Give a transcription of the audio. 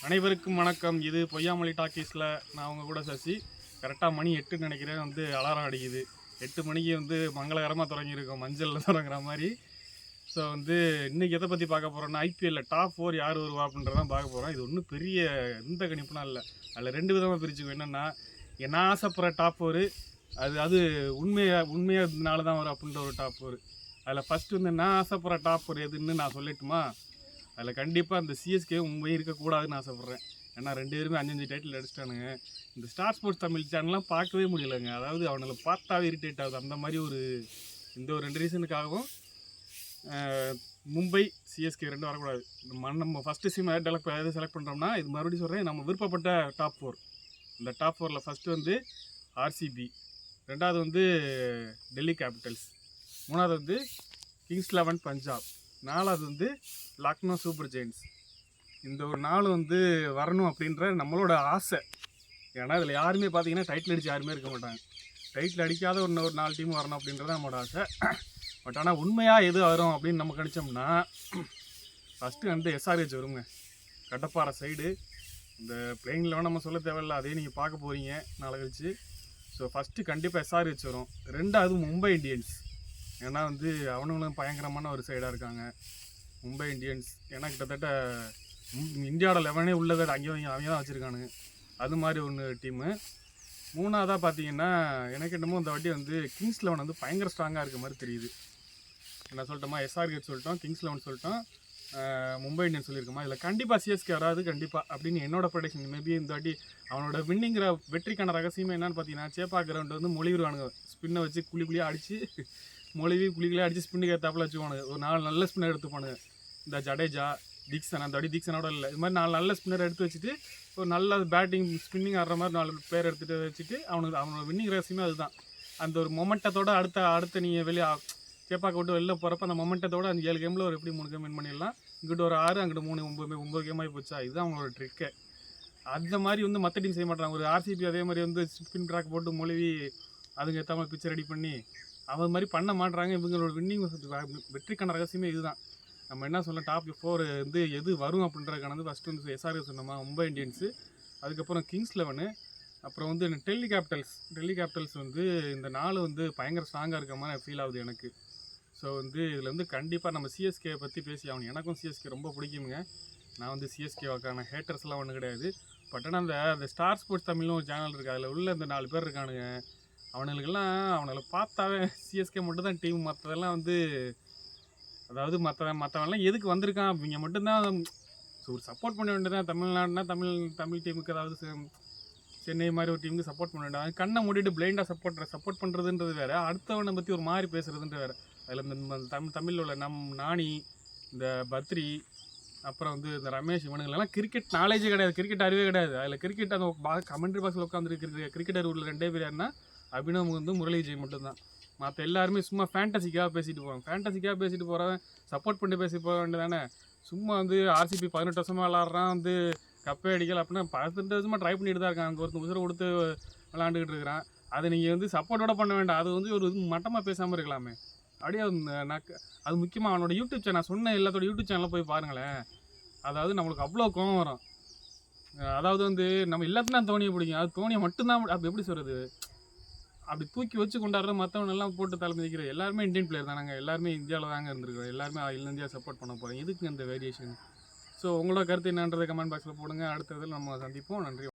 அனைவருக்கும் வணக்கம். இது பொய்யாமொழி டாக்கீஸில் நான் அவங்க கூட சசி. கரெக்டாக மணி 8 நினைக்கிறேன் அலாரம் அடிக்குது. 8 மணிக்கு மங்களகரமாக தொடங்கியிருக்கோம், மஞ்சளில் தொடங்குற மாதிரி. ஸோ இன்றைக்கி எதை பற்றி பார்க்க போகிறோன்னா, ஐபிஎல்லில் டாப் 4 யார் வருவா அப்படின்றதான் பார்க்க போகிறோம். இது ஒன்றும் பெரிய எந்த கணிப்புனா இல்லை. அதில் 2 விதமாக பிரிச்சுக்கும். என்னென்னா, நான் ஆசைப்படுற டாப் 4 அது உண்மையானால தான் வரும் அப்படின்ற ஒரு டாப் 4. அதில் ஃபஸ்ட்டு நான் ஆசைப்படுற டாப் 4 எதுன்னு நான் சொல்லட்டுமா? அதில் கண்டிப்பாக அந்த சிஎஸ்கே மும்பை இருக்கக்கூடாதுன்னு ஆசைப்பட்றேன். ஏன்னா 2 பேருமே 5 டைட்டில் அடிச்சிட்டானுங்க. இந்த ஸ்டார் ஸ்போர்ட்ஸ் தமிழ் சேனல்லாம் பார்க்கவே முடியலைங்க. அதாவது அவனை பார்த்தாவே இரிட்டேட் ஆகுது. அந்த மாதிரி இந்த ஒரு 2 ரீசனுக்காகவும் மும்பை சிஎஸ்கே 2 வரக்கூடாது. நம்ம ஃபஸ்ட்டு சீம் எது செலக்ட் பண்ணுறோம்னா, இது மறுபடியும் சொல்கிறேன், நம்ம விருப்பப்பட்ட டாப் 4. இந்த டாப் 4ல் ஃபஸ்ட்டு ஆர்சிபி, 2வது டெல்லி கேபிட்டல்ஸ், 3வது கிங்ஸ் 11 பஞ்சாப், 4வது லக்னோ சூப்பர் ஜெயின்ஸ். இந்த ஒரு 4 வரணும் அப்படின்ற நம்மளோட ஆசை. ஏன்னா இதில் யாருமே பார்த்தீங்கன்னா டைட்டில் அடித்து யாருமே இருக்க மாட்டாங்க. டைட்டில் அடிக்காத ஒரு 4 டீம் வரணும் அப்படின்றது நம்மளோட ஆசை. பட் ஆனால் உண்மையாக எது வரும் அப்படின்னு நம்ம கணிச்சோம்னா, ஃபஸ்ட்டு எஸ்ஆர்ஹெச் வருங்க. கடப்பாறை சைடு இந்த பிளேயிங்கில் நம்ம சொல்ல தேவையில்லை, அதையும் நீங்கள் பார்க்க போகிறீங்க நாளை கழிச்சு. ஸோ ஃபஸ்ட்டு கண்டிப்பாக எஸ்ஆர்ஹெச் வரும். 2வது மும்பை இந்தியன்ஸ். ஏன்னா அவனுங்களும் பயங்கரமான ஒரு சைடாக இருக்காங்க மும்பை இந்தியன்ஸ். ஏன்னா கிட்டத்தட்ட இந்தியாவோட 11 உள்ளதை அவங்க தான் வச்சுருக்கானுங்க. அது மாதிரி ஒன்று டீமு. 3வதாக பார்த்தீங்கன்னா, எனக்கு என்னமோ இந்த வாட்டி கிங்ஸ் 11 பயங்கர ஸ்ட்ராங்காக இருக்க மாதிரி தெரியுது. என்ன சொல்லிட்டோமா, எஸ்ஆர்ஹெச் சொல்லிட்டோம், கிங்ஸ் 11 சொல்லிட்டோம், மும்பை இந்தியன்ஸ் சொல்லியிருக்கோமா. இதில் கண்டிப்பாக சிஎஸ்கே வராது கண்டிப்பாக அப்படின்னு என்னோட ப்ரொடக்ஷன். மேபி இந்த வாட்டி அவனோட வின்னிங்கிற வெற்றிக்கான ரகசியமே என்னன்னு பார்த்தீங்கன்னா, சேப்பா கிரவுண்டு மொழிவிடுவானுங்க. ஸ்பின்னை வச்சு குழியாக அடித்து குழிக்குள்ளே அடித்து ஸ்பின்னுக்கு ஏற்றாப்பில் வச்சுக்குவானுங்க. ஒரு 4 நல்ல ஸ்பின்னர் எடுத்துப்பானுங்க. இந்த ஜடேஜா, டிக்சன், அந்த வாட்டி டிக்சனோட இல்லை, இது மாதிரி 4 நல்ல ஸ்பின்னர் எடுத்து வச்சுட்டு, ஒரு நல்ல பேட்டிங் ஸ்பின்னிங் ஆடுற மாதிரி 4 பேர் எடுத்துகிட்டு வச்சுட்டு, அவனோட வின்னிங் ரகசியமே அதுதான். அந்த ஒரு மொமெண்டத்தோடு அடுத்த நீங்கள் வெளியே சேப்பாக்க விட்டு வெளில போகிறப்ப அந்த மொமெண்டத்தோடு அந்த 7 கேமில் ஒரு எப்படி 3 கேம் வின் பண்ணிடலாம். இங்கிட்ட ஒரு 6, அங்கிட்ட 3, 9 கேம் ஆகி போச்சா. இதுதான் அவங்களோட ட்ரிக்கே. அந்த மாதிரி மற்ற டீம் செய்ய மாட்டாங்க. ஒரு ஆர்சிபி அதே மாதிரி ஸ்பின் ட்ராக் போட்டு மொழிவி அதுங்க ஏற்ற மாதிரி பிக்சர் ரெடி பண்ணி அவன் மாதிரி பண்ண மாட்டுறாங்க. இவங்களோட வின்னிங் வெற்றிக்கான ரகசியமே இதுதான். நம்ம என்ன சொல்ல, டாப் 4 எது வரும் அப்படின்றதுக்கான ஃபஸ்ட்டு எஸ்ஆர்ஹெச் சொன்னோமா, மும்பை இந்தியன்ஸு, அதுக்கப்புறம் கிங்ஸ் 11, அப்புறம் டெல்லி கேபிட்டல்ஸ் இந்த 4 பயங்கர ஸ்ட்ராங்காக இருக்க மாதிரி ஃபீல் ஆகுது எனக்கு. ஸோ இதில் கண்டிப்பாக நம்ம சிஎஸ்கே பற்றி பேசி ஆகணும். எனக்கும் சிஎஸ்கே ரொம்ப பிடிக்குங்க. நான் சிஎஸ்கேவாக்கான ஹேட்டர்ஸ்லாம் ஒன்றும் கிடையாது. பட் ஆனால் அந்த ஸ்டார் ஸ்போர்ட்ஸ் தமிழ்னு ஒரு சேனல் இருக்குது. அதில் உள்ள இந்த 4 பேர் இருக்கானுங்க. அவனுங்களை பார்த்தாவே சிஎஸ்கே மட்டும் தான் டீம். மற்றதெல்லாம் அதாவது மற்றவெல்லாம் எதுக்கு வந்திருக்கான், இவங்க மட்டும்தான் ஒரு சப்போர்ட் பண்ண வேண்டியதான். தமிழ்நாடுனா தமிழ் டீமுக்கு, அதாவது சென்னை மாதிரி ஒரு டீமுக்கு சப்போர்ட் பண்ண வேண்டாம். கண்ணை மூடிட்டு பிளைண்டாக சப்போர்ட் பண்ணுறதுன்றது வேறு, அடுத்தவனை பற்றி ஒரு மாதிரி பேசுகிறதுன்றது வேறு. அதில் இந்த தமிழில் உள்ள நானி, இந்த பத்ரி, அப்புறம் இந்த ரமேஷ், இவனுங்களெல்லாம் கிரிக்கெட் நாலேஜே கிடையாது, கிரிக்கெட் அறிவே கிடையாது. அதில் கிரிக்கெட் அந்த கமெண்ட்ரி பாக்ஸில் உட்காந்துருக்கிறது கிரிக்கெட்டர் உள்ள 2 பேர் யாருன்னா, அபினவ் முரளி விஜய் மட்டும்தான். மற்ற எல்லாருமே சும்மா ஃபேண்டசிக்காக பேசிட்டு போவாங்க. ஃபேண்டசிக்காக பேசிட்டு போகிறவன் சப்போர்ட் பண்ணி பேசி போக வேண்டியதானே. சும்மா ஆர்சிபி 18 வருஷமாக விளாட்றான், கப்பே அடிக்கல அப்படின்னா 18 வருஷமாக ட்ரை பண்ணிட்டு தான் இருக்கான். ஒருத்தர் உசுரை கொடுத்து விளாண்டுக்கிட்டு இருக்கிறான். அதை நீங்கள் சப்போர்ட்டோட பண்ண வேண்டாம். அது ஒரு மட்டமாக பேசாமல் இருக்கலாமே. அப்படியே அது முக்கியமாக அவனோட யூடியூப் சேனல், நான் சொன்ன எல்லாத்தோட யூடியூப் சேனலில் போய் பாருங்களேன். அதாவது நம்மளுக்கு அவ்வளோ கோவம் வரும். அதாவது நம்ம எல்லாத்துக்கும் தோனியை பிடிக்கும். அது தோனியை மட்டும்தான் அப்படி எப்படி சொல்கிறது, அப்படி தூக்கி வச்சு கொண்டாடுற மற்றவனெல்லாம் போட்டு தலைமைக்கிற எல்லாருமே இந்தியன் பிளேயர் தானாங்க. எல்லாருமே இந்தியாவில் தாங்க இருந்திருக்கிறோம். எல்லாருமே இந்தியா சப்போர்ட் பண்ண போகிறோம். இதுக்கு இந்த வேரியேஷன். ஸோ உங்களோட கருத்து என்னன்றதை கமெண்ட் பாக்ஸில் போடுங்க. அடுத்த இதில் நம்ம சந்திப்போம். நன்றி.